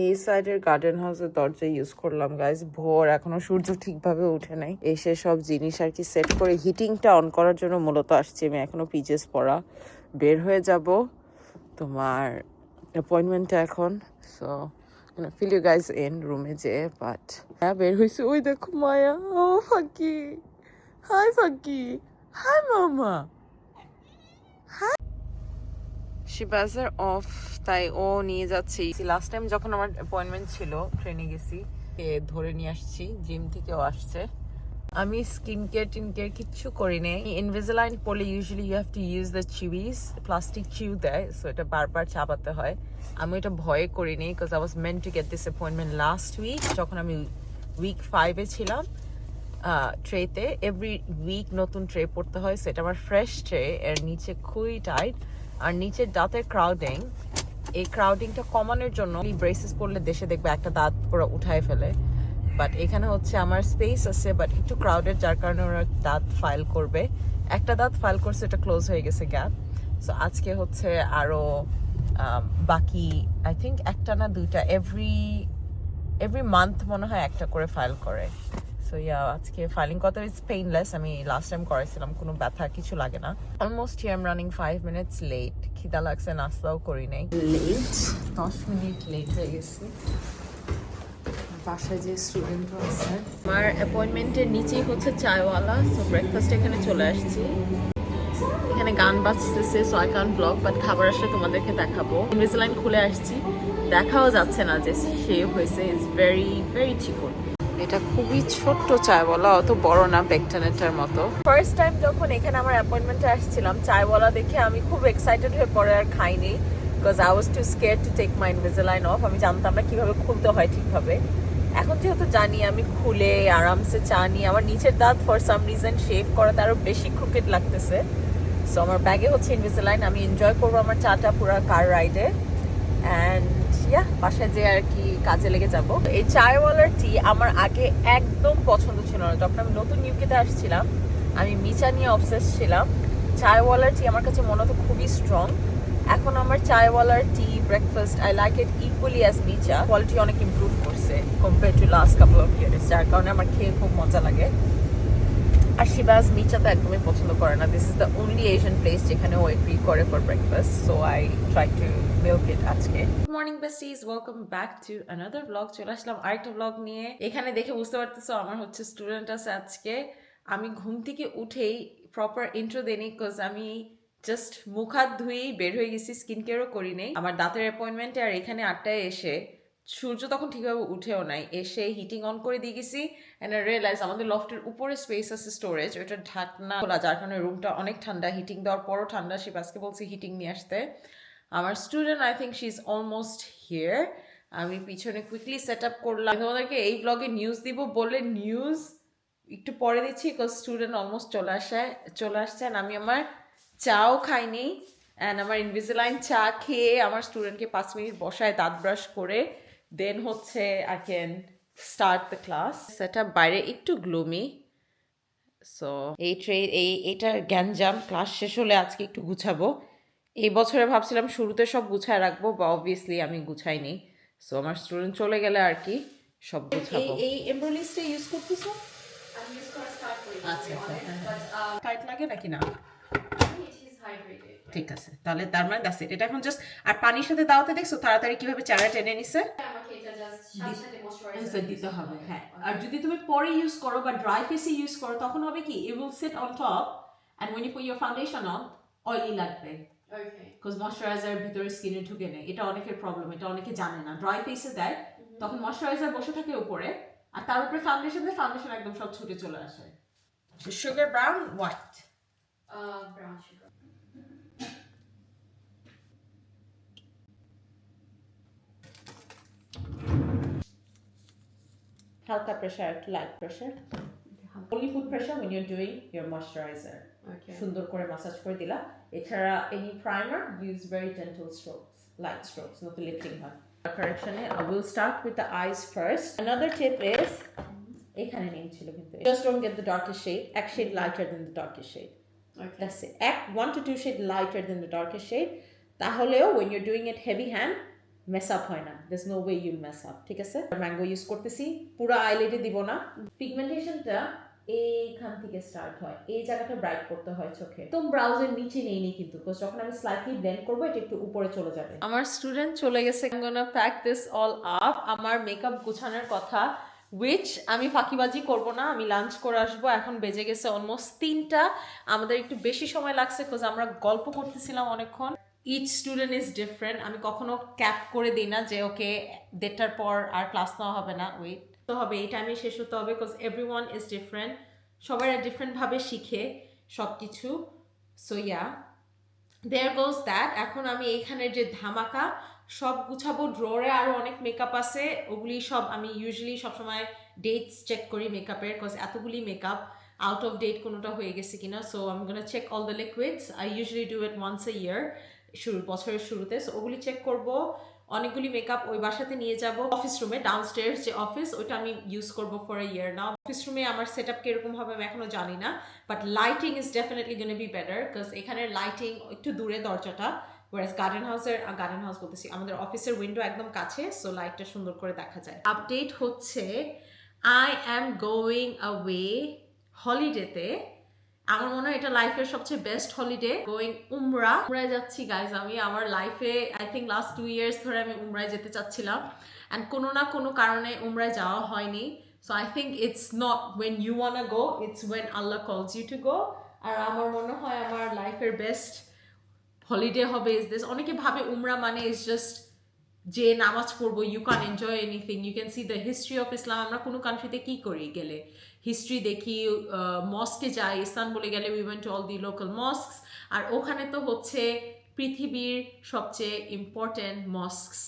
এই সাইডের গার্ডেন হাউসের দরজা ইউজ করলাম গাইজ। ভোর, এখনো সূর্য ঠিকভাবে উঠে নাই। এসে সব জিনিস আর কি সেট করে হিটিংটা অন করার জন্য মূলত আসছি আমি। এখনো পিজেস পরা, বের হয়ে যাব তোমার অ্যাপয়েন্টমেন্টটা এখন। So feel you guys in রুমে যে, বাট হ্যাঁ বের হয়েছে। ওই দেখো মায়া, ও ফাঁকি, হাই ফাঁকি, হাই মামা। শিবাজার অফ, তাই ও নিয়ে যাচ্ছে। লাস্ট টাইম যখন আমার অ্যাপয়েন্টমেন্ট ছিল ট্রেনে গেছি, ধরে নিয়ে আসছি, জিম থেকেও আসছে। আমি স্কিন কেয়ার টিন কেয়ার কিচ্ছু করি নাই। ইনভিজিলাইন পড়লে usually you have to use the chewies, plastic chew দেয়, সো এটা বারবার চাপাতে হয়। আমি এটা ভয়ে করিনি, because I was meant to get this appointment last week, যখন আমি উইক 5-এ ছিলাম। ট্রেতে এভরি উইক নতুন ট্রে পড়তে হয়, সেটা আমার ফ্রেশ ট্রে, এর নিচে খুবই টাইট। আর নিচের দাঁতের ক্রাউডিং, এই ক্রাউডিংটা কমানোর জন্য ব্রেসেস পরলে দেশে দেখবে একটা দাঁত পুরো উঠায় ফেলে, বাট এখানে হচ্ছে আমার স্পেস আছে, বাট একটু ক্রাউডেড, যার কারণে ওরা দাঁত ফাইল করবে। একটা দাঁত ফাইল করছে, এটা ক্লোজ হয়ে গেছে গ্যাপ। সো আজকে হচ্ছে আরো বাকি আই থিঙ্ক একটা না দুইটা, এভরি মান্থ মনে হয় একটা করে ফাইল করে। সো ইয়া, আজকে ফাইলিং কত, ইটস পেইনলেস। আমি লাস্ট টাইম করাইছিলাম, কোনো ব্যথা কিছু লাগে না। Almost here am running 5 minutes late. খিদা লাগছে, নাস্তাও করি নাই, লেট 10 মিনিট লেট হয়ে গেছি। বাসায় যে স্টুডেন্টরা আছে, আমার অ্যাপয়েন্টমেন্টের নিচেই হচ্ছে চায়ওয়ালা, সো ব্রেকফাস্ট এখানে চলে আসছি। এখানে গান বাজতেছে, so I can't vlog, but খাবার আসলে তোমাদেরকে দেখাবো। ইনভিজিলাইন খুলে আসছি, দেখাও যাচ্ছে না যে সে হয়েছে। ইটস ভেরি ভেরি চিকন। এটা খুবই ছোট্ট চায়ওয়ালা, অত বড় না, পেকটানেটার মতো। ফার্স্ট টাইম যখন এখানে আমার অ্যাপয়েন্টমেন্টে আসছিলাম, চায়ওয়ালা দেখে আমি খুব এক্সাইটেড হয়ে পরে আর খাইনি, because I was too scared to take my Invisalign off. আমি জানতাম না কিভাবে খুলতে হয় ঠিকভাবে। এখন যেহেতু জানি, আমি খুলে আরামসে চা নিয়ে, আমার নিচের দাঁত ফর সাম রিজন শেভ করাতে আরো বেশি ক্রুকেট লাগতেছে। সো আমার ব্যাগে হচ্ছে ইনভিজিলাইন, আমি এনজয় করবো আমার চাটা পুরো কার রাইডে। অ্যান্ড ইয়া, বাসায় যে আর কি কাজে লেগে যাব। এই চায়ওয়ালার টি আমার আগে একদম পছন্দ ছিল না। যখন আমি নতুন ইউকেতে আসছিলাম, আমি মিচা নিয়ে অবসেস ছিলাম। চায়ওয়ালার টি আমার কাছে মনে হতো খুবই স্ট্রং। এখন আমার চায়ওয়ালার tea breakfast, I like it equally as মিচা। কোয়ালিটি অনেক ইমপ্রুভ করছে compare to last couple of years, যার কারণে আমার খেয়ে খুব মজা লাগে। আর শিবাজ মিচা তো একদমই পছন্দ করে না। This is the only Asian place যেখানে ও এগ্রি করে for breakfast, so I try to milk it আজকে। Good morning besties, welcome back to another vlog. চলে আসলাম আরেকটা ব্লগ নিয়ে। এখানে দেখে বুঝতে পারতেছো আমার হচ্ছে স্টুডেন্ট আছে আজকে। আমি ঘুম থেকে উঠেই প্রপার ইন্ট্রো দেনি, বিকজ আমি জাস্ট মুখ হাত ধুয়েই বের হয়ে গেছি, স্কিন কেয়ারও করি নেই। আমার দাঁতের অ্যাপয়েন্টমেন্টে আর এখানে 8টায় এসে সূর্য তখন ঠিকভাবে উঠেও নাই, এসে হিটিং অন করে দিয়ে গেছি। অ্যান্ড আই রিয়েলাইজ আমাদের লফটের উপরে স্পেস আছে স্টোরেজ, ওইটা ঢাকনা খোলা, যার কারণে রুমটা অনেক ঠান্ডা। হিটিং দেওয়ার পরও ঠান্ডা। শিবাজকে বলছি হিটিং নিয়ে আসতে। আমার student, I think she is almost here. আমি পিছনে কুইকলি সেট আপ করলাম। তোমাদেরকে এই ব্লগে নিউজ দিব বলে নিউজ একটু পরে দিচ্ছি, বিকজ স্টুডেন্ট অলমোস্ট চলে আসছে। আমি আমার চাও খাইনি, অ্যান্ড আমার ইনভিজিলাইন চা খেয়ে আমার স্টুডেন্টকে 5 মিনিট বসায় দাঁত ব্রাশ করে দেন হচ্ছে I can start the class. সেটা বাইরে একটু গ্লুমি, সো এইটার গ্যাঞ্জাম ক্লাস শেষ হলে আজকে একটু গুছাবো। এই বছরে ভাবছিলাম শুরুতে সব গুছায় রাখবো, বা অবভিয়াসলি আমি গুছাইনি। সো আমার স্টুডেন্ট চলে গেলে আর কি সব গুছাবো। এই এমব্রয়ডারিটা ইউজ করতেছো? আচ্ছা, টাইট লাগে নাকি না? ঠিক আছে, তাহলে তার মানে দ্যাটস ইট। এটা এখন জাস্ট, আর পানির সাথে দাওতে দেখছো তাড়াতাড়ি কিভাবে চারা টেনে নিছে। দিতে হবে, হ্যাঁ। আর যদি তুমি পরে ইউজ করো বা ড্রাই ফেসে ইউজ করো, তখন হবে কি, it will sit on top, and when you put your foundation on, oily লাগবে। বিকজ ময়শ্চারাইজার ভিতরে স্কিনে ঢুকে নেয়। এটা অনেকের প্রবলেম, এটা অনেকে জানে না। ড্রাই ফেসে দেয়, তখন ময়শ্চারাইজার বসে থাকে উপরে, আর তার উপরে ফাউন্ডেশন দেয়, ফাউন্ডেশন একদম সব ছুটে চলে আসে। Sugar brown, white, brown sugar. Halka pressure to light pressure. Only put pressure when you're doing your moisturizer. Okay. সুন্দর করে massage করে দিলা। এছাড়া any primer, use very gentle strokes, light strokes, not lifting হয়। Correction, I will start with the eyes first. Another tip is, এখানে name ছিল কিন্তু, just don't get the darkest shade, এক shade lighter than the darkest shade. Okay. That's it. 1 to 2 shade lighter than the darkest shade. তাহলেও when you're doing it heavy hand, mace up হয় না, there's no way you'll mess up, ঠিক আছে? Mango use করতেছি, পুরো আইলাইটে দিব না। পিগমেন্টেশনটা এইখান থেকে স্টার্ট হয়, এই জায়গাটা ব্রাইট করতে হয় চোখে, একদম ব্রাউজের নিচে নেইনি কিন্তু, বিকজ যখন আমি স্লাইটলি ব্লেন্ড করবো এটা একটু উপরে চলে যাবে। আমার স্টুডেন্ট চলে গেছে, I'm gonna pack this all up। আমার মেকআপ গুছানোর কথা, which আমি ফাঁকিবাজি করব না, আমি লাঞ্চ করে আসবো। এখন বেজে গেছে অলমোস্ট 3টা, আমাদের একটু বেশি সময় লাগছে বিকজ আমরা গল্প করতেছিলাম অনেকক্ষণ। ইচ স্টুডেন্ট ইজ ডিফারেন্ট, আমি কখনো ক্যাপ করে দিই না যে ওকে 1:30টার পর আর ক্লাস নেওয়া হবে না, ওয়েট তো হবে, এই টাইমে শেষ হতে হবে, বিকজ এভরিওয়ান ইজ ডিফারেন্ট, সবাই ডিফারেন্টভাবে শিখে সব কিছু। So yeah, there goes that. এখন আমি এইখানের যে ধামাকা সব গুছাবো, ড্রয়ারে আরও অনেক মেকআপ আছে, ওগুলি সব আমি ইউজুয়ালি সবসময় ডেটস চেক করি মেকআপের, বিকজ এতগুলি মেকআপ আউট অফ ডেট কোনোটা হয়ে গেছে কিনা। সো আমি gonna check all the liquids, I usually do it once a year, বছরের শুরুতে। সো ওগুলি চেক করব, অনেকগুলি মেকআপ ওই বাসাতে নিয়ে যাব অফিস রুমে, ডাউনস্টেয়ার্স যে অফিস, ওইটা আমি ইউজ করবো for a year now. Office রুমে আমার সেট আপ কিরকম হবে আমি এখনো জানি না, but lighting is definitely gonna be better, because এখানের লাইটিং একটু দূরে দরজাটা, ওয়ারেস গার্ডেন হাউস বলতেছি, আমাদের অফিসের উইন্ডো একদম কাছে, সো লাইটটা সুন্দর করে দেখা যায়। আপডেট হচ্ছে, আই অ্যাম গোয়িং অ্যাওয়ে হলিডেতে। আমার মনে হয় এটা লাইফের সবচেয়ে বেস্ট হলিডে, গোয়িং উমরায় যাচ্ছি গাইজ। আমি আমার লাইফে আই থিঙ্ক লাস্ট 2 years ধরে আমি উমরায় যেতে চাচ্ছিলাম, অ্যান্ড কোনো না কোনো কারণে উমরায় যাওয়া হয়নি। So I think it's not when you wanna go, it's when Allah calls you to go. আর আমার মনে হয় আমার লাইফের বেস্ট হলিডে হবে ইজ দিস। অনেকে ভাবে উমরা মানে ইজ জাস্ট যে নামাজ পড়বো, you can enjoy anything, you can see the history of Islam. আমরা কোনো কান্ট্রিতে কী করি গেলে, হিস্ট্রি দেখি, মস্কে যাই, ইস্তানবুলে গেলে we went to all the local mosques, আর ওখানে তো হচ্ছে পৃথিবীর সবচেয়ে important mosques.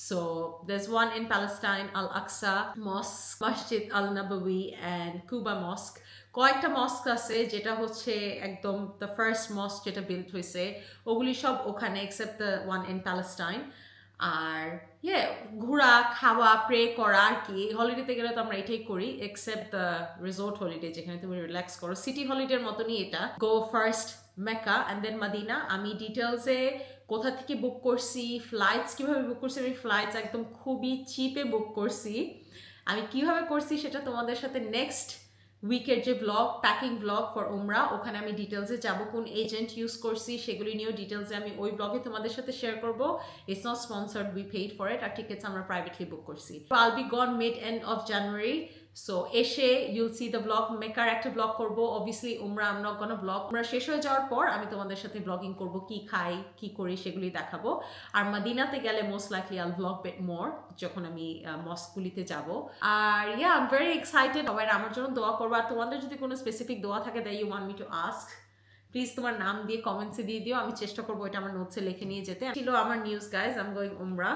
So there's one in Palestine, Al Aqsa Mosque, Masjid Al Nabawi and Quba Mosque। কয়েকটা মস্ক আছে যেটা হচ্ছে একদম দ্য ফার্স্ট মস্ক যেটা বিল্ড হয়েছে, ওগুলি সব ওখানে, except the one in Palestine. আর ঘোরা, খাওয়া, প্রে করা, আর কি হলিডেতে গেলে তো আমরা এটাই করি, এক্সেপ্ট দ্য রিসোর্ট হলিডে যেখানে তুমি রিল্যাক্স করো, সিটি হলিডের মতনই এটা। Go first Mecca and then Medina. আমি ডিটেলসে কোথা থেকে বুক করছি, ফ্লাইটস কীভাবে বুক করছি, আমি ফ্লাইটস একদম খুবই চিপে বুক করছি। আমি কিভাবে করছি সেটা তোমাদের সাথে নেক্সট উইকের যে ব্লগ, প্যাকিং ব্লগ ফর উমরা, ওখানে আমি ডিটেলসে যাবো, কোন এজেন্ট ইউজ করছি সেগুলি নিয়েও ডিটেলসে আমি ওই ব্লগে তোমাদের সাথে শেয়ার করবো। It's not sponsored, we paid for it, আর টিকেটস আমরা প্রাইভেটলি বুক করছি। I'll be gone mid end of January. So এসে ইউল সি দ্য ব্লগ, মেকার একটা ব্লগ করবো, obviously Umrah um not গনা blog. আমরা শেষ হয়ে যাওয়ার পর আমি তোমাদের সাথে ব্লগিং করবো, কি খাই কি করি সেগুলি দেখাবো। আর মদিনাতে গেলে মোস্ট লাইকলি আল ব্লগ বেট মোর, যখন আমি মস্কগুলিতে যাব। আর আই এম ভেরি এক্সাইটেড। সবাই আমার জন্য দোয়া করবো, আর তোমাদের যদি কোনো স্পেসিফিক দোয়া থাকে that you want me to ask, please তোমার নাম দিয়ে কমেন্টসে দিয়ে দিও, আমি চেষ্টা করবো এটা আমার নোটসে লিখে নিয়ে যেতে। ছিল আমার news guys, I am going উমরা।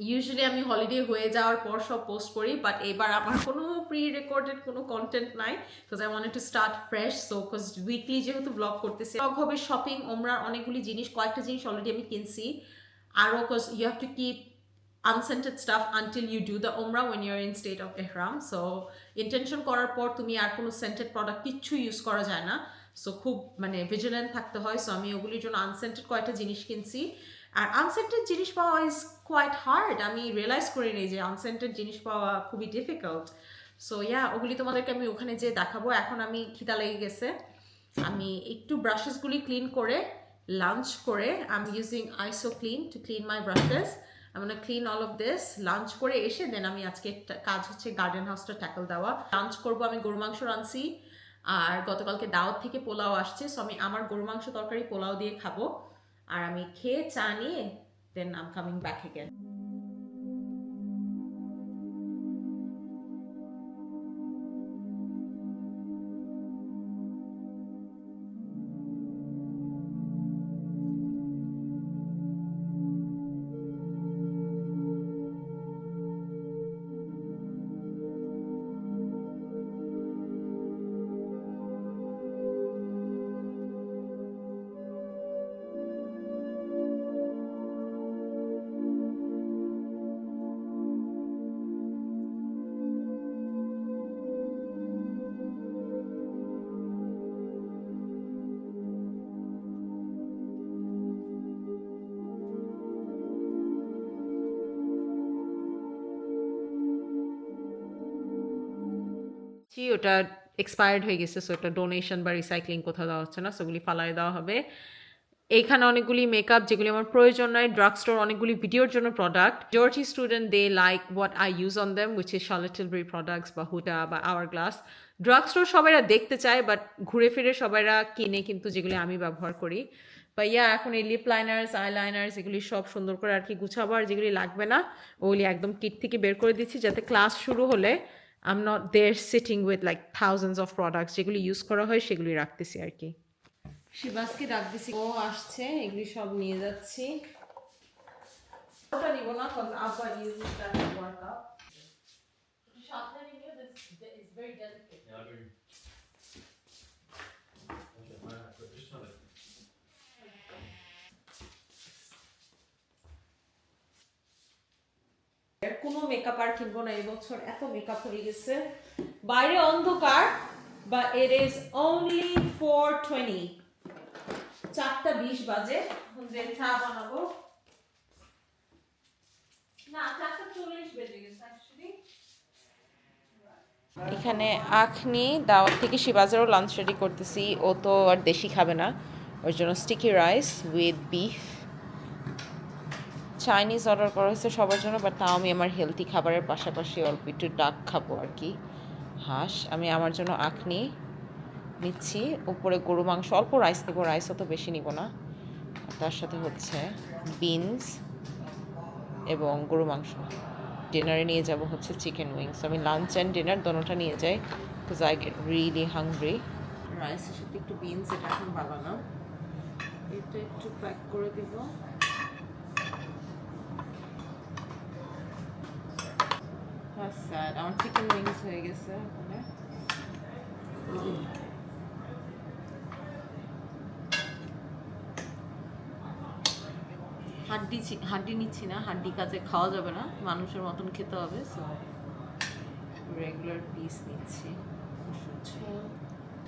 ইউজুয়ালি আমি হলিডে হয়ে যাওয়ার পর সব পোস্ট করি, বাট এবার আমার কোনো প্রি রেকর্ডেড কোনো কন্টেন্ট নাই, because I wanted to start fresh. So because weekly যেহেতু ব্লগ করতেছে, ব্লগ হবে শপিং, ওমরার অনেকগুলি জিনিস, কয়েকটা জিনিস অলরেডি আমি কিনছি আরও, because you have to keep unscented stuff until you do the umrah when you're in state of ihram. So intention করার পর তুমি আর কোনো scented product কিচ্ছু ইউজ করা যায় না, সো খুব মানে ভিজিলেন্ট থাকতে হয়। সো আমি ওগুলির জন্য আনসেন্টেড কয়েকটা জিনিস কিনছি, আর আনসেন্টেড জিনিস পাওয়া ইজ কোয়াইট হার্ড, আমি রিয়েলাইজ করে নিই যে আনসেন্টেড জিনিস পাওয়া খুবই ডিফিকাল্ট। সো ওগুলি তোমাদেরকে আমি ওখানে যেয়ে দেখাবো। এখন আমি খিদা লেগে গেছে, আমি একটু ব্রাশেসগুলি ক্লিন করে লাঞ্চ করে, আই এম ইউজিং আইসো clean to clean my brushes. I'm gonna clean all of this, lunch করে এসে দেন আমি আজকে কাজ হচ্ছে গার্ডেন হাউসটা ট্যাকল দেওয়া। লাঞ্চ করবো, আমি গরু মাংস রাঁধছি, আর গতকালকে দাওয়াত থেকে পোলাও আসছে, সো আমি আমার গরু মাংস তরকারি পোলাও দিয়ে খাবো, আর আমি খেয়ে চা নিয়ে then I am coming back again. ওটা এক্সপায়ার্ড হয়ে গেছে, সো এটা ডোনেশন বা রিসাইক্লিং কোথাও দেওয়া হচ্ছে না, সেগুলি ফালাই দেওয়া হবে। এইখানে অনেকগুলি মেকআপ যেগুলি আমার প্রয়োজন নয়, ড্রাগ স্টোর অনেকগুলি ভিডিওর জন্য product. Georgie student they like what I use on them, which is Charlotte Tilbury products বা হুডা বা আওয়ার গ্লাস। ড্রাগ স্টোর সবাইরা দেখতে চায়, বাট ঘুরে ফিরে সবাইরা কিনে কিন্তু যেগুলি আমি ব্যবহার করি। বা এখন এই লিপ লাইনার্স, আই লাইনার্স এগুলি সব সুন্দর করে আর কি গুছাবো, আর যেগুলি লাগবে না ওগুলি একদম কিট থেকে বের করে দিচ্ছি, যাতে ক্লাস শুরু হলে I'm not there sitting with like thousands of products, যেগুলি ইউজ করা হয় সেগুলি রাখতেছি আর কি। শিবাসকে ডাক দিছি, ও আসছে, এগুলি সব নিয়ে যাচ্ছি। ওটা নিব না, কারণ আব্বা ইউজেস দ্যাট ওয়ার্কআউট। সাথে নিয়ে দিস ইজ ভেরি ডেলিকেট। কোনো মেকআপ আর কিনবো না এবছর, এত মেকআপ হয়ে গেছে। বাইরে অন্ধকার, বা it is only 4:20, 4:20 বাজে। যে চা বানাবো না, 4:40 বেজে গেছে অ্যাকচুয়ালি। এখানে আখনি দাওয়াত থেকে শিবাজেরও লাঞ্চ রেডি করতেছি, ও তো আর দেশি খাবে না, ওর জন্য sticky rice with beef. Chinese order করা হয়েছে সবার জন্য, বাট তাও আমি আমার হেলদি খাবারের পাশাপাশি অল্প একটু ডাক খাবো আর কি, হাঁস। আমি আমার জন্য আখনি নিচ্ছি, উপরে গরু মাংস, অল্প রাইস নেবো, রাইসও তো বেশি নিব না। তার সাথে হচ্ছে বিনস এবং গরু মাংস। ডিনারে নিয়ে যাব হচ্ছে চিকেন উইংস। আমি লাঞ্চ অ্যান্ড ডিনার দোনোটা নিয়ে যাই, because I get really hungry. রাইসের সাথে একটু বিনস, এটা এখন বানানো, এটা একটু প্যাক করে দিব। আমার চিকেন উইংস হয়ে গেছে ওখানে। হাড্ডি নিচ্ছি না, হাড্ডি কাজে খাওয়া যাবে না, মানুষের মতন খেতে হবে, সো রেগুলার পিস নিচ্ছি।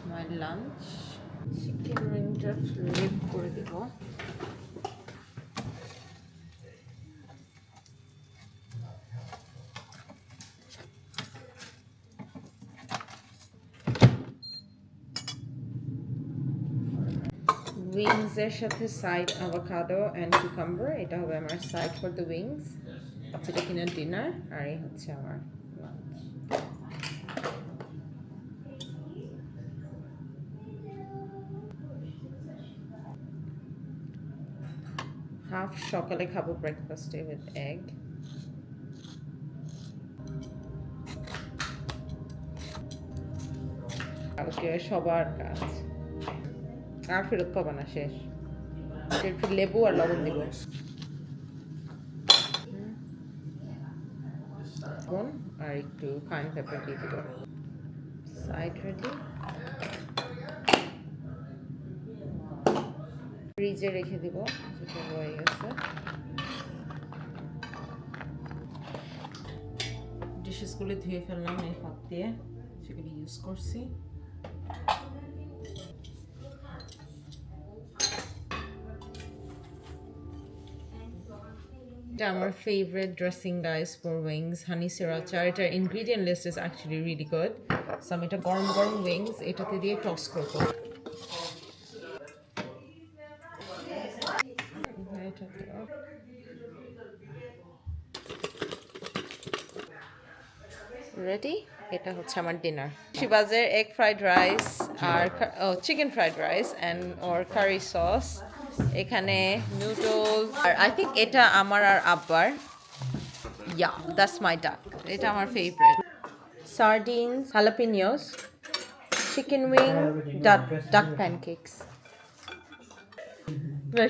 মাই লাঞ্চ, চিকেন উইংটা ফ্লিপ করে দেব। উইংস এর সাথে সাইড অ্যাভোকাডো এন্ড কিউকাম্বার, এটা হবে আমার সাইড ফর দ্য উইংস, যেটা কিনা ডিনার, আর এই হচ্ছে আমার লাঞ্চ। হাফ সকালে খাবো ব্রেকফাস্টে উইথ এগ। কালকে সবার কাজ, আর ফেরত পাবা না, শেষ। একটু লেবু আর লবণ দিব, আর একটু কাইন পেপার দিয়ে দিব। সাইড রেডি, ফ্রিজে রেখে দিব, যেটা হয়ে গেছে। ডিশেসগুলো ধুয়ে ফেললাম এই ফাঁক দিয়ে, সেগুলো ইউজ করছি। Our favorite dressing guys for wings, honey sriracha. Our ingredient list is actually really good. So I'm going to warm wings, এটাতে দিয়ে toss করব। রেডি, এটা হচ্ছে আমার ডিনার। শিবাজের এগ ফ্রাইড রাইস আর চিকেন ফ্রাইড রাইস অ্যান্ড ওর curry sauce, এখানে নুডলস, আর আই থিঙ্ক এটা আমার আর আব্বার, ইয়া দ্যাটস মাই ডাক, এটা আমার ফেভারিট। সার্ডিনস, হালাপিনিওস, চিকেন উইং, ডাক pancakes.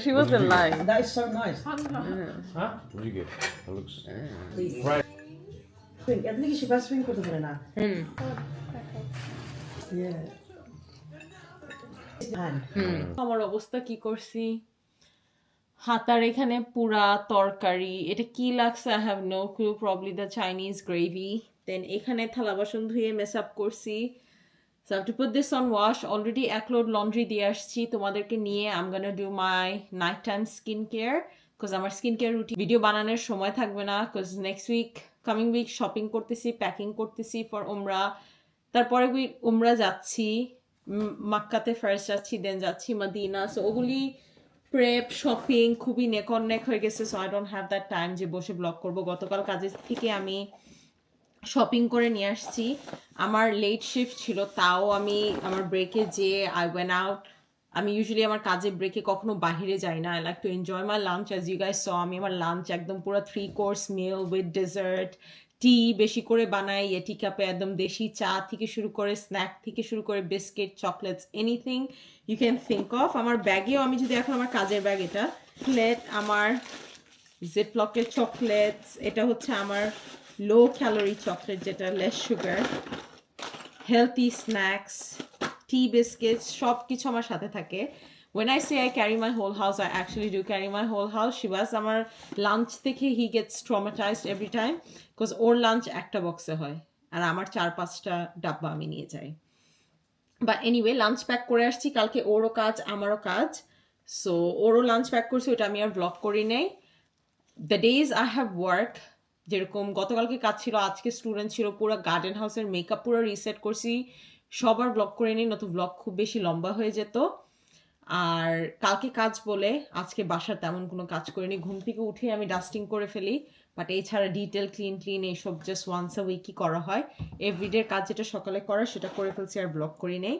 She wasn't lying. That is so nice. Huh? What do you get? That looks Right. এত কি শিবাস সুইং করতে পারে না? আমার অবস্থা কি করছি, হাতার এখানে পুরা তরকারি, এটা কি লাগছে I have no clue, probably the Chinese gravy. Then এখানে থালা বাসন ধুয়ে মেস আপ করছি, so I have to put this on wash. Already এক লোড লন্ড্রি দিয়ে আসছি তোমাদেরকে নিয়ে। I'm gonna do my night time skin care, because আমার স্কিন কেয়ার রুটিন ভিডিও বানানোর সময় থাকবে না, because next week, coming week shopping করতেছি, প্যাকিং করতেছি ফর উমরা, তারপরে উমরা যাচ্ছি, মাক্কাতে ফার্স্ট যাচ্ছি, দেন যাচ্ছি মদিনা। সো ওগুলি প্রেপ শপিং খুবই নেক অন নেক হয়ে গেছে। So I don't have that time যে বসে ব্লগ করবো। গতকাল কাজের থেকে আমি শপিং করে নিয়ে আসছি। আমার লেট শিফট ছিল, তাও আমি আমার ব্রেকে যেয়ে আই ওয়েন আউট। আমি ইউজুয়ালি আমার কাজের ব্রেকে কখনো বাহিরে যাই না। I like to enjoy my lunch as you guys saw. আমি আমার লাঞ্চ একদম পুরো 3 course meal with dessert, tea বেশি করে বানাই এটি কাপে, একদম দেশি চা থেকে শুরু করে স্ন্যাক থেকে শুরু করে biscuit, chocolates, anything you can think of. আমার ব্যাগেও আমি যদি এখন আমার কাজের ব্যাগ, এটা প্লেট আমার জিপলকের চকলেটস, এটা হচ্ছে আমার লো ক্যালোরি চকলেট যেটা লেস সুগার, হেলথি স্ন্যাক্স, টি বিস্কিটস, সব কিছু আমার সাথে থাকে। When I say I carry my whole house, I actually do carry my whole house. Shibas আমার লাঞ্চ থেকে he gets traumatized every time because or lunch একটা বক্সে হয় আর আমার 4-5টা ডাব্বা আমি নিয়ে যাই। বা এনিওয়ে লাঞ্চ প্যাক করে আসছি, কালকে ওরও কাজ আমারও কাজ। সো ওরও লাঞ্চ প্যাক করছি, ওটা আমি আর ব্লগ করি নাই। The days I have work, যেরকম গতকালকে কাজ ছিল, আজকে স্টুডেন্ট ছিল, পুরো গার্ডেন হাউসের মেকআপ পুরো রিসেট করছি, সবার ব্লগ করে নিই, নয়তো ব্লগ খুব বেশি লম্বা হয়ে যেত। আর কালকে কাজ বলে আজকে বাসার তেমন কোনো কাজ করিনি। ঘুম থেকে উঠে আমি ডাস্টিং করে ফেলি, বাট এছাড়া ডিটেল ক্লিন এইসব জাস্ট ওয়ান্স আ উইকই করা হয়। এভরিডের কাজ যেটা সকালে করা সেটা করে ফেলছি, আর ব্লগ করি নেই।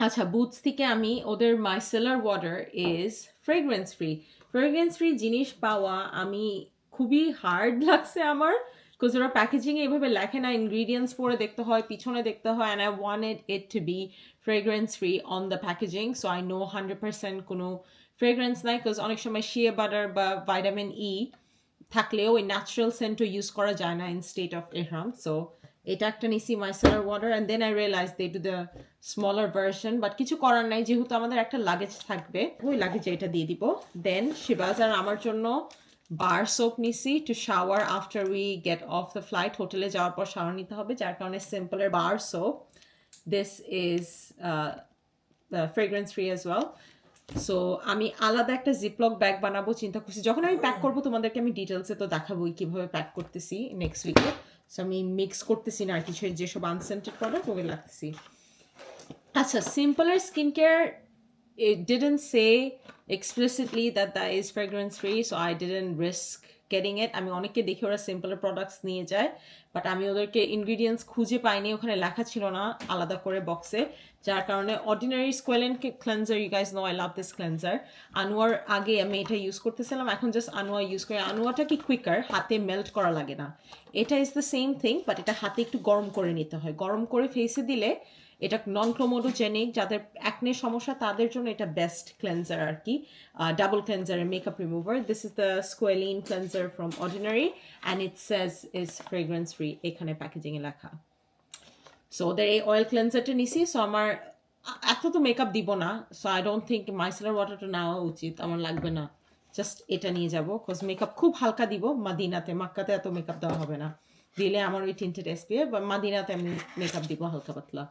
আচ্ছা, বুথস থেকে আমি ওদের micellar water is fragrance free. Fragrance free জিনিস পাওয়া আমি খুবই হার্ড লাগছে আমার, বিকজ ওরা প্যাকেজিংয়ে এভাবে লেখে না, ইনগ্রিডিয়েন্টস পরে দেখতে হয়, পিছনে দেখতে হয়, and I wanted it to be fragrance free on the packaging, so I know 100% কোনো ফ্রেগরেন্স নাই। বিকজ অনেক সময় শিয়া বাটার বা ভাইটামিন ই থাকলেও ওই ন্যাচারাল সেন্টও ইউজ করা যায় না ইন স্টেট অফ এহরাম। সো এটা একটা নিছি micellar water, and then I realise they do the smaller version, but কিছু করার নাই, যেহেতু আমাদের একটা লাগেজ থাকবে, ওই লাগেজে এটা দিয়ে দিব। দেন শিবাজ আর আমার জন্য বার সোপ নিছি to shower after we get off the flight. হোটেলে যাওয়ার পর শাওয়ার নিতে হবে, যার কারণে সিম্পলের bar soap. This is fragrance free as well. So আমি আলাদা একটা জিপলক ব্যাগ বানাবো চিন্তা করছি। যখন আমি প্যাক করবো তোমাদেরকে আমি ডিটেলসে তো দেখাবোই কীভাবে প্যাক করতেছি নেক্সট উইকে। সো আমি মিক্স করতেছি না আর কিছু, যেসব আনসেন্টেড প্রোডাক্ট ওগুলো লাগতেছি। আচ্ছা, সিম্পলের skin care it didn't say explicitly that that is fragrance free, so I didn't risk getting it. আমি অনেককে দেখি ওরা সিম্পলের প্রোডাক্টস নিয়ে যায়, বাট আমি ওদেরকে ইনগ্রিডিয়েন্টস খুঁজে পাইনি, ওখানে লেখা ছিল না আলাদা করে বক্সে, যার কারণে Ordinary squalane cleanser, you guys know I love this cleanser. Anwar আগে আমি এটা ইউজ করতেছিলাম, এখন জাস্ট আনোয়া ইউজ করি। আনোয়াটা কি কুইকার, হাতে মেল্ট করা লাগে না। এটা is the same thing, but এটা হাতে একটু গরম করে নিতে হয়। গরম করে ফেসে দিলে এটা নন ক্লোমোডোজেনিক, যাদের অ্যাকনের সমস্যা তাদের জন্য এটা বেস্ট ক্লেন্সার আর কি, ডাবল ক্লেন্সারের makeup remover. This is the squalane cleanser from Ordinary and it says is fragrance free, এখানে প্যাকেজিংয়ে লেখা। সো ওদের এই অয়েল ক্লেন্সারটা নিছি। সো আমার এত তো মেকআপ দিব না, so I don't think micellar ওয়াটারটা নেওয়া উচিত, আমার লাগবে না, জাস্ট এটা নিয়ে যাবো। বিকজ মেকআপ খুব হালকা দিব মাদিনাতে, মাক্কাতে এত মেকআপ দেওয়া হবে না, দিলে আমার ওই টিন্টেড এসপিএফ, বা মাদিনাতে আমি মেকআপ দিব হালকা পাতলা।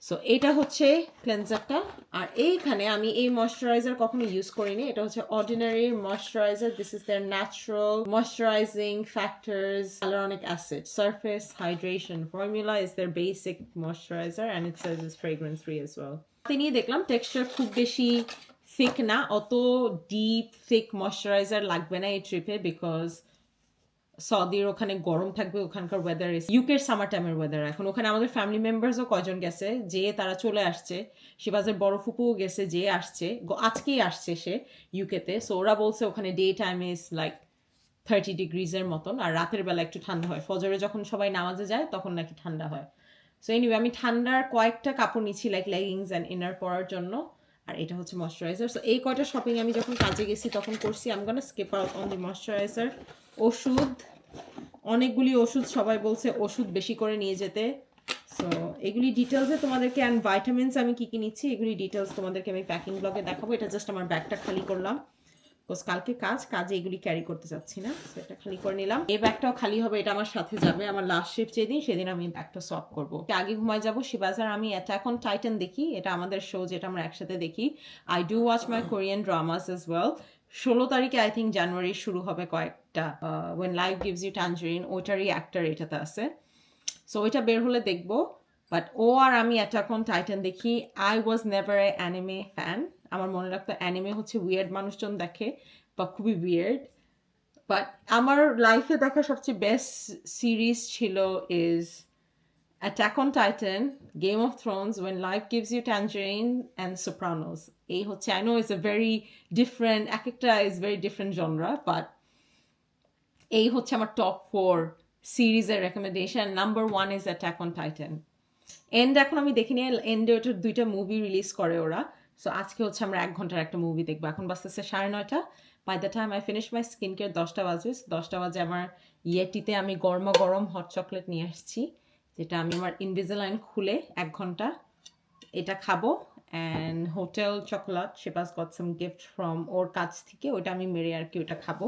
সো এটা হচ্ছে ক্লেন্সারটা। আর এইখানে আমি এই ময়শ্চারাইজার কখনো ইউজ করিনি, এটা হচ্ছে ordinary moisturiser. This is there natural moisturising factors hyaluronic acid surface hydration formula is their basic moisturizer and it says it's fragrance free as well. তিনি দেখলাম টেক্সচার খুব বেশি থিক না, অত ডিপ থিক ময়শ্চারাইজার লাগবে না এই ট্রিপে, বিকজ সৌদির ওখানে গরম থাকবে, ওখানকার ওয়েদার ইউকের সামার টাইমের ওয়েদার। এখন ওখানে আমাদের ফ্যামিলি মেম্বার্সও কয়জন গেছে, যে তারা চলে আসছে, শিবাজের বড় ফুপুও গেছে, যে আসছে আজকেই আসছে সে ইউকেতে। সো ওরা বলছে ওখানে ডে টাইম ইজ লাইক 30 ডিগ্রিজের মতন, আর রাতের বেলা একটু ঠান্ডা হয়, ফজরে যখন সবাই নামাজে যায় তখন নাকি ঠান্ডা হয়। সো এনিওয়ে আমি ঠান্ডার কয়েকটা কাপড় নিচ্ছি, লাইক লেগিংস অ্যান্ড ইনার পরার জন্য, আর এটা হচ্ছে ময়শ্চারাইজার। সো এই কয়টা শপিং আমি যখন কাজে গেছি তখন করছি। আমি gonna skip out on the moisturiser. ওষুধ, অনেকগুলি ওষুধ, সবাই বলছে ওষুধ বেশি করে নিয়ে যেতে। সো এগুলি ডিটেলসে তোমাদেরকে, অ্যান্ড ভাইটামিনস আমি কী কী নিচ্ছি এগুলি ডিটেলস তোমাদেরকে আমি প্যাকিং ব্লগে দেখাবো। এটা জাস্ট আমার ব্যাগটা খালি করলাম, বিকজ কালকে কাজে এগুলি ক্যারি করতে চাচ্ছি না, সো এটা খালি করে নিলাম। এই ব্যাগটাও খালি হবে, এটা আমার সাথে যাবে। আমার লাস্ট শিফট যেদিন সেদিন আমি ব্যাগটা সোয়াপ করবো। আগে ঘুমায় যাবো। শিবাজার আমি অ্যাটাক অন টাইটান দেখি, এটা আমাদের শো যেটা আমরা একসাথে দেখি। I do watch my Korean dramas as well. 16 তারিখে আই থিঙ্ক জানুয়ারি শুরু হবে কয়েকটা, when life gives you tangerine, ওইটারই অ্যাক্টর এটাতে আছে। সো ওইটা বের হলে দেখবো। বাট ও আর আমি অ্যাটাক অন টাইটান দেখি। I was never a anime fan. আমার মনে রাখতো অ্যানিমে হচ্ছে উইয়ার্ড মানুষজন দেখে বা খুবই উইয়ার্ড। বাট আমার লাইফে দেখা সবচেয়ে বেস্ট সিরিজ ছিল is Attack on Titan, Game of Thrones, When Life Gives You Tangerine, and Sopranos. এই হচ্ছে, I know it's a very different, এক একটা is very different genre, but এই হচ্ছে আমার টপ 4 সিরিজের recommendation. Number 1 is attack on Titan. And এখন আমি দেখিনি, এন্ডে ওটার 2টা মুভি রিলিজ করে ওরা। সো আজকে হচ্ছে আমরা 1 ঘন্টার একটা মুভি দেখবো। এখন বাজতেছে 9:30। By the time I finish my skin care 10টা বাজবে। 10টা বাজে আমার ইয়েটিতে আমি গরমা গরম হট চকলেট নিয়ে আসছি, যেটা আমি আমার ইনভিজিলাইন খুলে 1 ঘন্টা এটা খাবো। অ্যান্ড হোটেল চকলেট, শিবাস গট সাম গিফট ফ্রম ওর কাছ থেকে, ওটা আমি মেরে আর কি ওটা খাবো।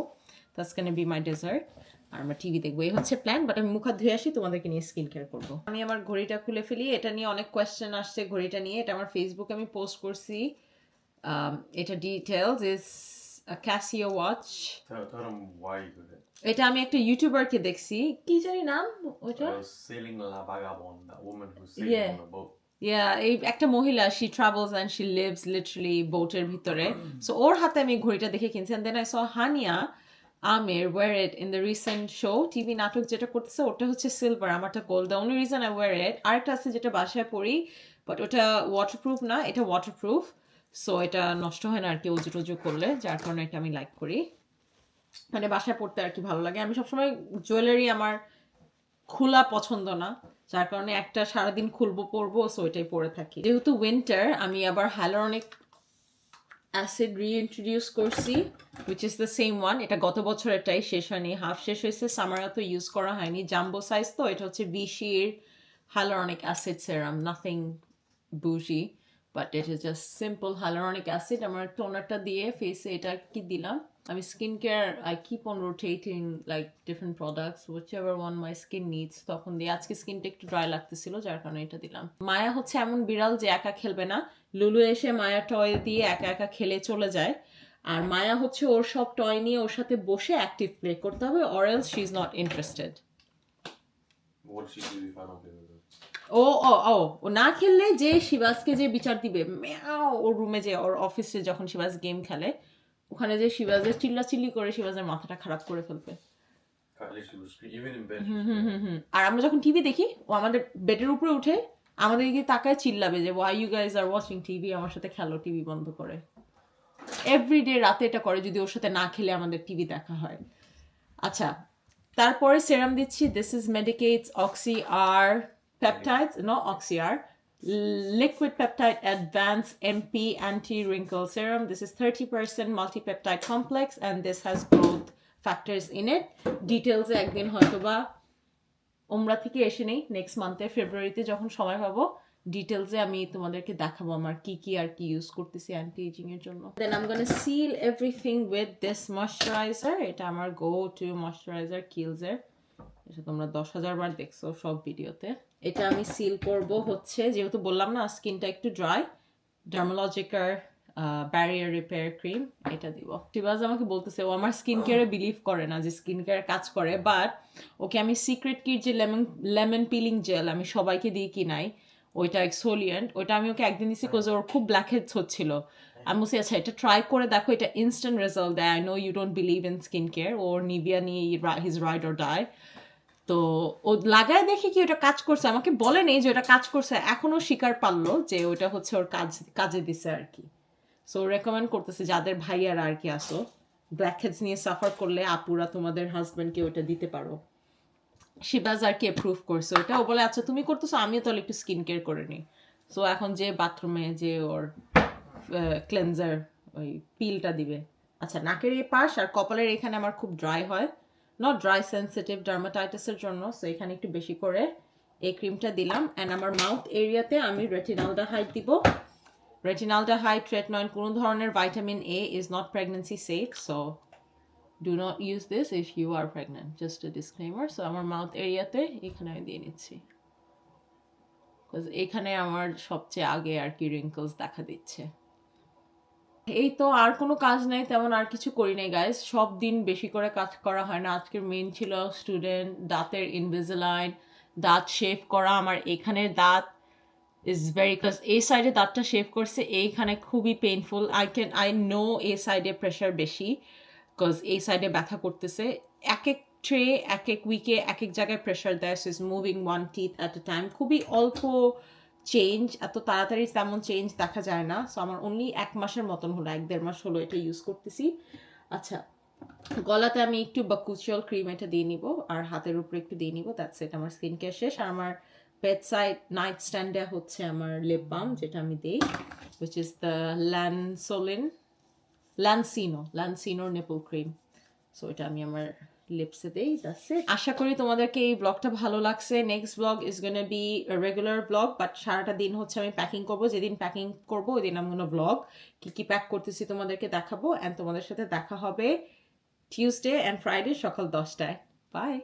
That's can be my dessert. আর আমরা টিভি দেখবো, এই হচ্ছে প্ল্যান। বাট আমি মুখ হাত ধুয়ে আসি, তোমাদেরকে নিয়ে স্কিন কেয়ার করবো। আমি আমার ঘড়িটা খুলে ফেলি। এটা নিয়ে অনেক কোয়েশ্চেন আসছে ঘড়িটা নিয়ে। এটা আমার ফেসবুকে আমি পোস্ট করছি। এটা details is Casio watch. Tell them why you got it. এটা আমি একটা ইউটিউবারকে দেখছি, কি জানি নাম ওটা, Sailing La Vagabond, that woman who's sailing Yeah. on a boat. এই একটা মহিলা, she travels and she lives literally বোটের ভিতরে। সো ওর হাতে আমি ঘড়িটা দেখে কিনছি। and then I saw Hania Amir wear it in the recent show, TV নাটক যেটা করতেছে ওটা হচ্ছে সিলভার, আমারটা gold. the only reason I wear it, আরেকটা আছে যেটা বাসায় পরি, বাট ওটা ওয়াটারপ্রুফ না, এটা ওয়াটারপ্রুফ। সো এটা নষ্ট হয় না আর কি উজু টুজু করলে, যার কারণে এটা আমি লাইক করি, মানে বাসায় পড়তে আর কি ভালো লাগে। আমি সবসময় জুয়েলারি আমার খোলা পছন্দ না, যার কারণে একটা সারাদিন খুলবো পরবো, সো এটাই পরে থাকি। যেহেতু উইন্টার, আমি আবার হ্যালোরনিক অ্যাসিড রিইন্ট্রোডিউস করছি, which is the same one. এটা গত বছরেরটাই, শেষ হয়নি, হাফ শেষ হয়েছে। সামারা তো ইউজ করা হয়নি, জাম্বো সাইজ তো। এটা হচ্ছে বিশির হ্যালোরনিক অ্যাসিড সেরাম, নাথিং বুজি, but it is just simple hyaluronic acid. আমার টোনারটা দিয়ে ফেসে এটা কি দিলাম। আমি skin care, I keep on rotating like different products which ever one my skin needs, তখন দিয়ে। আজকে স্কিনটা একটু ড্রাই লাগতেছিল, যার কারণে এটা দিলাম। মায়া হচ্ছে এমন বিড়াল যে একা খেলবে না। লুলু এসে মায়া টয় দিয়ে একা একা খেলে চলে যায়, আর মায়া হচ্ছে ওর সব টয় নিয়ে ওর সাথে বসে অ্যাক্টিভ প্লে করতে হবে, or else she is not interested. What did she do if I don't give her that? ও ও ও ও না খেললে যে শিবাসকে যে বিচার দিবে, ম্যাও, ওর রুমে যে, ওর অফিসে যখন শিবাস গেম খেলে, ওখানে যে শিবাসের চিল্লাচিল্লি করে শিবাসের মাথাটা খারাপ করে ফেলবে। At least she was screaming. Even in bed, she was screaming. আর আমরা যখন টিভি দেখি, ও আমাদের বেডের উপরে উঠে আমাদের দিকে তাকায় চিল্লাবে যে why you guys are watching TV, আমার সাথে খেলো, টিভি বন্ধ করে। এভরিডে রাতে এটা করে, যদি ওর সাথে না খেলে আমাদের টিভি দেখা হয়। আচ্ছা, তারপরে সেরাম দিচ্ছি। This is Medik8's oxy R peptides, no oxy R, liquid peptide advanced MP anti-wrinkle serum. This is 30% multi-peptide complex and this has growth factors in it. Details একদিন হয়তোবা ওমরা থেকে এসে নেই, নেক্সট মান্থে ফেব্রুয়ারিতে যখন সময় পাবো, ডিটেলসে আমি তোমাদেরকে দেখাবো আমার কি কি আর কি ইউজ করতেছি অ্যান্টি এজিং এর জন্য। Then I am gonna seal everything with this moisturiser. এটা আমার গো টু ময়শ্চারাইজার, কিলজের। এটা তোমরা 10,000 বার দেখছো সব ভিডিওতে। এটা আমি সিল করব হচ্ছে, যেহেতু বললাম না স্কিনটা একটু ড্রাই, ডার্মোলজিকার ব্যারিয়ার রিপেয়ার ক্রিম, এটা দিব। শিবাজ আমাকে বলতেছে ও আমার স্কিন কেয়ারে বিলিভ করে না যে স্কিন কেয়ার কাজ করে, বাট ওকে আমি সিক্রেট কিট যে লেমন পিলিং জেল আমি সবাইকে দিয়ে কিনাই, ওইটা এক্সফোলিয়েন্ট, ওইটা আমি ওকে একদিন দিচ্ছি কোজ ওর খুব ব্ল্যাক হেডস হচ্ছিল। আমি বলছি আচ্ছা এটা ট্রাই করে দেখো, এটা ইনস্ট্যান্ট রেজাল্ট দেয়। I know you don't believe in skin care, ওর নিভিয়া নিয়ে হিজ রাইড অর ডাই। তো ও লাগায় দেখি কি ওটা কাজ করছে, আমাকে বলে নেই যে ওটা কাজ করছে, এখনো স্বীকার পারলো যে ওটা হচ্ছে ওর কাজে দিছে আর কি। সো রেকমেন্ড করতেছে যাদের ভাইয়ারা আর কি আসো ব্ল্যাক হেডস নিয়ে সাফার করলে, আপুরা তোমাদের হাজব্যান্ডকে ওটা দিতে পারো। শিবাজ আর কি অ্যাপ্রুভ করছে ওটা, ও বলে আচ্ছা তুমি করতেছো, আমিও তাহলে একটু স্কিন কেয়ার করে নিই। সো এখন যে বাথরুমে যে ওর ক্লেনজার ওই পিলটা দিবে। আচ্ছা, নাকের এই পাশ আর কপালের এখানে আমার খুব ড্রাই হয়, নট ড্রাই, সেন্সিটিভ ডার্মাটাইটিসের জন্য। সো এখানে একটু বেশি করে এই ক্রিমটা দিলাম। অ্যান্ড আমার মাউথ এরিয়াতে আমি রেটিনালডিহাইড দিব। রেটিনালডিহাইড, ট্রেটনয়েড, কোনো ধরনের vitamin A is not pregnancy safe, so do not use this if you are pregnant, just a disclaimer. So আমার মাউথ এরিয়াতে এখানে আমি দিয়ে নিচ্ছি, বিকজ এখানে আমার সবচেয়ে আগে আর কি রিঙ্কলস দেখা দিচ্ছে। এই তো, আর কোনো কাজ নাই তেমন, আর কিছু করি নাই গাইজ। সব দিন বেশি করে কাজ করা হয় না। আজকের মেইন ছিল স্টুডেন্ট, দাঁতের ইনভিজিলাইন, দাঁত শেভ করা, আমার এখানের দাঁত ইজ ভেরি, বিকজ এই সাইডে দাঁতটা শেভ করছে, এইখানে খুবই পেইনফুল। আই নো এই সাইডে প্রেশার বেশি, বিকজ এই সাইডে ব্যথা করতেছে। এক এক ট্রে এক এক উইকে এক এক জায়গায় প্রেশার দেয়, so is moving one teeth at a time. খুবই অল্প চেঞ্জ, এত তাড়াতাড়ি তেমন চেঞ্জ দেখা যায় না। সো আমার অনলি 1 মাসের মতন হলো, 1-1.5 মাস হলো এটা ইউজ করতেছি। আচ্ছা, গলাতে আমি একটু বাকুচিয়াল ক্রিম এটা দিয়ে নিব, আর হাতের উপরে একটু দিয়ে নিব, দ্যাটস ইট। আমার স্কিন কেয়ার শেষ। আর আমার বেডসাইড নাইট স্ট্যান্ডে হচ্ছে আমার লিপ বাম, যেটা আমি দিই, which is the Lancino nipple cream. So এটা আমি আমার লিপসে দেই, দ্যাটস ইট। আশা করি তোমাদেরকে এই ব্লগটা ভালো লাগছে। Next blog is gonna be regular blog, but সারাটা দিন হচ্ছে আমি প্যাকিং করবো। যেদিন প্যাকিং করবো ওই দিন আমি গোনা ব্লগ কি কি প্যাক করতেছি তোমাদেরকে দেখাবো, অ্যান্ড তোমাদের সাথে দেখা হবে Tuesday and Friday সকাল 10টায়। বাই।